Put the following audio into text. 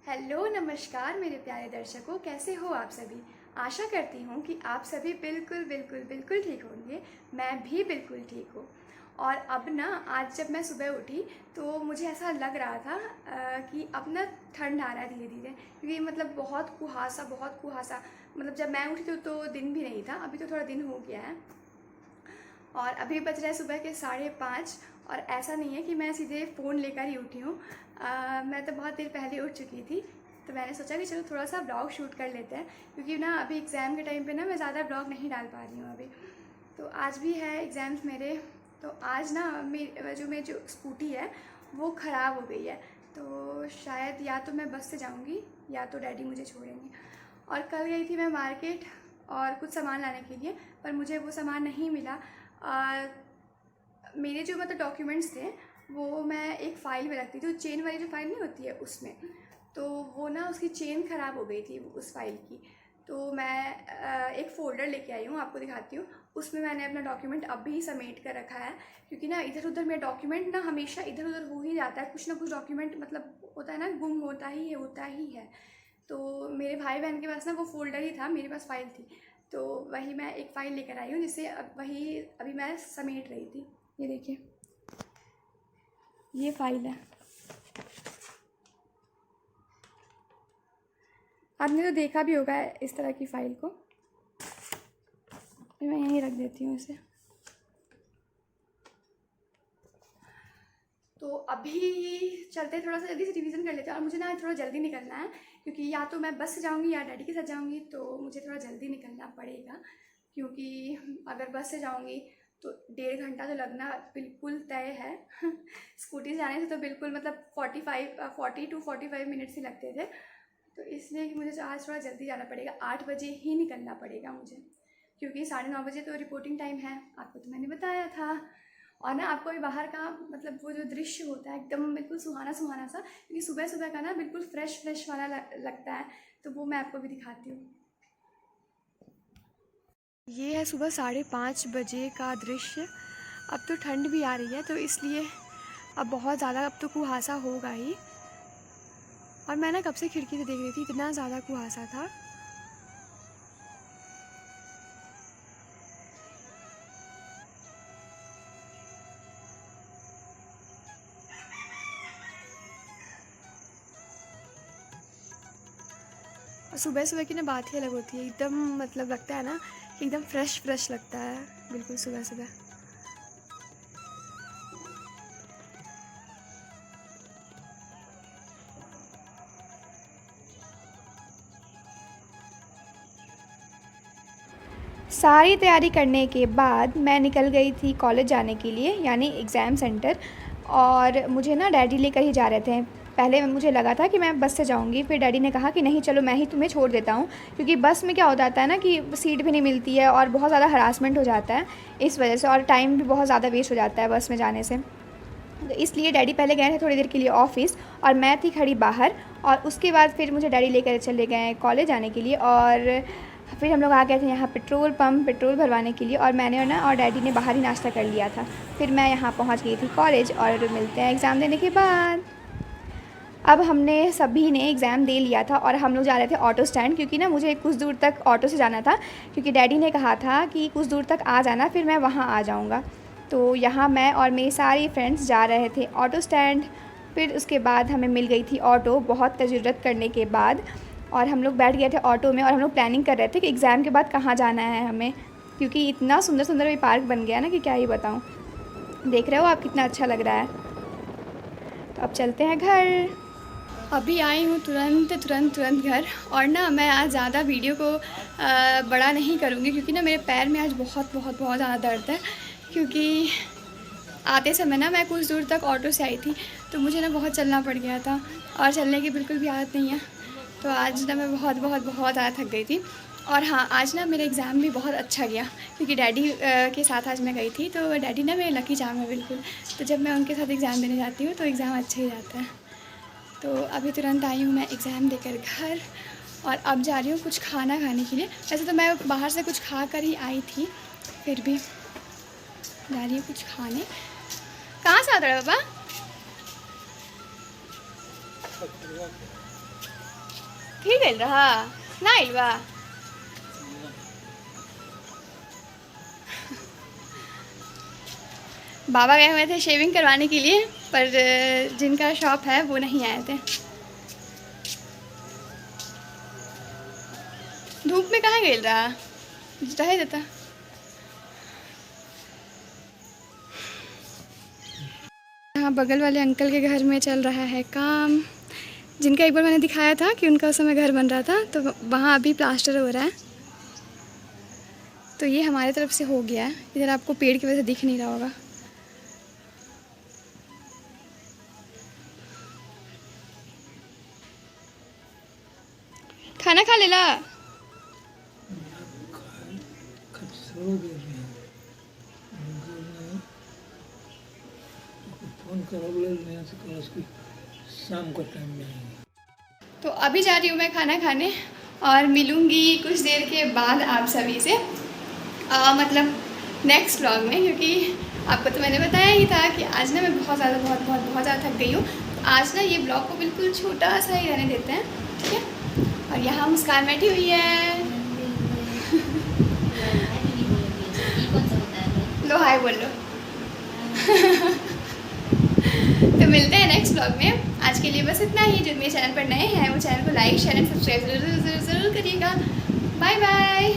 Hello नमस्कार मेरे प्यारे दर्शकों, कैसे हो आप सभी। आशा करती हूँ कि आप सभी बिल्कुल बिल्कुल बिल्कुल ठीक होंगे। मैं भी बिल्कुल ठीक हूँ। और अब ना आज जब मैं सुबह उठी तो मुझे ऐसा लग रहा था कि अब ना ठंड आ रहा है धीरे धीरे, क्योंकि मतलब बहुत कुहासा। मतलब जब मैं उठी तो दिन भी नहीं था, अभी तो थोड़ा दिन हो गया है। और अभी बज रहा है सुबह के 5:30। और ऐसा नहीं है कि मैं सीधे फ़ोन लेकर ही उठी हूँ, मैं तो बहुत देर पहले उठ चुकी थी। तो मैंने सोचा कि चलो थोड़ा सा ब्लॉग शूट कर लेते हैं, क्योंकि ना अभी एग्ज़ाम के टाइम पे ना मैं ज़्यादा ब्लॉग नहीं डाल पा रही हूँ अभी। तो आज भी है एग्ज़ाम्स मेरे। तो आज ना मेरी जो स्कूटी है वो ख़राब हो गई है। तो शायद या तो मैं बस से जाऊँगी या तो डैडी मुझे छोड़ेंगे। और कल गई थी मैं मार्केट और कुछ सामान लाने के लिए, पर मुझे वो सामान नहीं मिला। मेरे जो मतलब डॉक्यूमेंट्स थे वो मैं एक फ़ाइल में रखती थी, तो चेन वाली जो फ़ाइल नहीं होती है उसमें। तो वो ना उसकी चेन ख़राब हो गई थी उस फाइल की। तो मैं एक फ़ोल्डर लेके आई हूँ, आपको दिखाती हूँ। उसमें मैंने अपना डॉक्यूमेंट अभी समेट कर रखा है, क्योंकि ना इधर उधर मेरा डॉक्यूमेंट ना हमेशा इधर उधर हो ही जाता है। कुछ ना कुछ डॉक्यूमेंट मतलब होता है ना, गुम होता ही है। तो मेरे भाई बहन के पास ना वो फ़ोल्डर ही था, मेरे पास फ़ाइल थी। तो वही मैं एक फ़ाइल लेकर आई हूँ, जिससे अब वही अभी मैं समेट रही थी। ये देखिए, ये फ़ाइल है। आपने तो देखा भी होगा इस तरह की फ़ाइल को। मैं यहीं रख देती हूँ इसे। तो अभी चलते थोड़ा सा जल्दी से रिवीजन कर लेते हैं। और मुझे ना थोड़ा जल्दी निकलना है, क्योंकि या तो मैं बस से जाऊँगी या डैडी के साथ जाऊँगी। तो मुझे थोड़ा जल्दी निकलना पड़ेगा, क्योंकि अगर बस से जाऊँगी तो 1.5 घंटा तो लगना बिल्कुल तय है। स्कूटी से जाने से तो बिल्कुल मतलब 40 टू 45 मिनट्स ही लगते थे। तो इसलिए कि मुझे आज थोड़ा जल्दी जाना पड़ेगा, 8 बजे ही निकलना पड़ेगा मुझे, क्योंकि 9:30 बजे तो रिपोर्टिंग टाइम है, आपको तो मैंने बताया था। और ना आपको भी बाहर का मतलब वो जो दृश्य होता है एकदम बिल्कुल सुहाना सुहाना सा, क्योंकि सुबह सुबह का ना बिल्कुल फ्रेश फ्रेश वाला लगता है। तो वो मैं आपको भी दिखाती हूँ। ये है सुबह 5:30 बजे का दृश्य। अब तो ठंड भी आ रही है, तो इसलिए अब बहुत ज़्यादा अब तो कुहासा होगा ही। और मैं ना कब से खिड़की से देख रही थी, इतना ज़्यादा कुहासा था। और सुबह सुबह की ना बात ही अलग होती है, एकदम मतलब लगता है ना कि एकदम फ्रेश फ्रेश लगता है बिल्कुल सुबह सुबह। सारी तैयारी करने के बाद मैं निकल गई थी कॉलेज जाने के लिए, यानी एग्ज़ाम सेंटर। और मुझे ना डैडी लेकर ही जा रहे थे। पहले मुझे लगा था कि मैं बस से जाऊंगी, फिर डैडी ने कहा कि नहीं चलो मैं ही तुम्हें छोड़ देता हूँ, क्योंकि बस में क्या हो जाता है ना कि सीट भी नहीं मिलती है और बहुत ज़्यादा हरासमेंट हो जाता है इस वजह से, और टाइम भी बहुत ज़्यादा वेस्ट हो जाता है बस में जाने से। तो इसलिए डैडी पहले गए थे थोड़ी देर के लिए ऑफ़िस, और मैं थी खड़ी बाहर। और उसके बाद फिर मुझे डैडी लेकर चले गए कॉलेज जाने के लिए। और फिर हम लोग आ गए थे यहाँ पेट्रोल पंप पेट्रोल भरवाने के लिए, और मैंने और डैडी ने बाहर ही नाश्ता कर लिया था। फिर मैं यहाँ पहुँच गई थी कॉलेज, और मिलते हैं एग्ज़ाम देने के बाद। अब हमने सभी ने एग्ज़ाम दे लिया था और हम लोग जा रहे थे ऑटो स्टैंड, क्योंकि ना मुझे कुछ दूर तक ऑटो से जाना था, क्योंकि डैडी ने कहा था कि कुछ दूर तक आ जाना, फिर मैं वहाँ आ जाऊँगा। तो यहाँ मैं और मेरी सारी फ्रेंड्स जा रहे थे ऑटो स्टैंड। फिर उसके बाद हमें मिल गई थी ऑटो, बहुत तजुर्बत करने के बाद। और हम लोग बैठ गए थे ऑटो में, और हम लोग प्लानिंग कर रहे थे कि एग्ज़ाम के बाद कहाँ जाना है हमें, क्योंकि इतना सुंदर सुंदर ये पार्क बन गया ना कि क्या ही बताऊँ। देख रहे हो आप कितना अच्छा लग रहा है। तो अब चलते हैं घर। अभी आई हूँ तुरंत घर। और ना मैं आज ज़्यादा वीडियो को बड़ा नहीं करूँगी, क्योंकि ना मेरे पैर में आज बहुत बहुत बहुत ज़्यादा दर्द है। क्योंकि आते समय ना मैं कुछ दूर तक ऑटो से आई थी, तो मुझे ना बहुत चलना पड़ गया था, और चलने की बिल्कुल भी आदत नहीं है। तो आज ना मैं बहुत बहुत बहुत ज़्यादा थक गई थी। और हाँ, आज ना मेरा एग्ज़ाम भी बहुत अच्छा गया, क्योंकि डैडी के साथ आज मैं गई थी। तो डैडी ना मेरे लकी चार्म है बिल्कुल। तो जब मैं उनके साथ एग्ज़ाम देने जाती हूँ तो एग्ज़ाम अच्छा ही जाता है। तो अभी तुरंत आई हूँ मैं एग्ज़ाम देकर घर, और अब जा रही हूँ कुछ खाना खाने के लिए। वैसे तो मैं बाहर से कुछ खा कर ही आई थी, फिर भी जा रही हूँ कुछ खाने। कहाँ से आता है पापा? ठीक है रहा ना इलवा बाबा गए हुए थे शेविंग करवाने के लिए, पर जिनका शॉप है वो नहीं आए थे। धूप में कहाँ गेल रहा रह देता। यहाँ बगल वाले अंकल के घर में चल रहा है काम, जिनका एक बार मैंने दिखाया था कि उनका उस समय घर बन रहा था, तो वहाँ अभी प्लास्टर हो रहा है। तो ये हमारी तरफ से हो गया है, इधर आपको पेड़ की वजह से दिख नहीं रहा होगा। खाना खा लेला। शाम का टाइम में तो अभी जा रही हूँ मैं खाना खाने और मिलूँगी कुछ देर के बाद आप सभी से, मतलब नेक्स्ट व्लॉग में, क्योंकि आपको तो मैंने बताया ही था कि आज ना मैं बहुत ज़्यादा थक गई हूँ। तो आज ना ये ब्लॉग को बिल्कुल छोटा सा ही रहने देते हैं, ठीक है। और यहाँ मुस्कान बैठी हुई है। लो हाय बोल लो। तो मिलते हैं नेक्स्ट ब्लॉग में। आज के लिए बस इतना ही। जो मेरे चैनल पर नए हैं वो चैनल को लाइक शेयर एंड सब्सक्राइब ज़रूर करिएगा। Bye bye.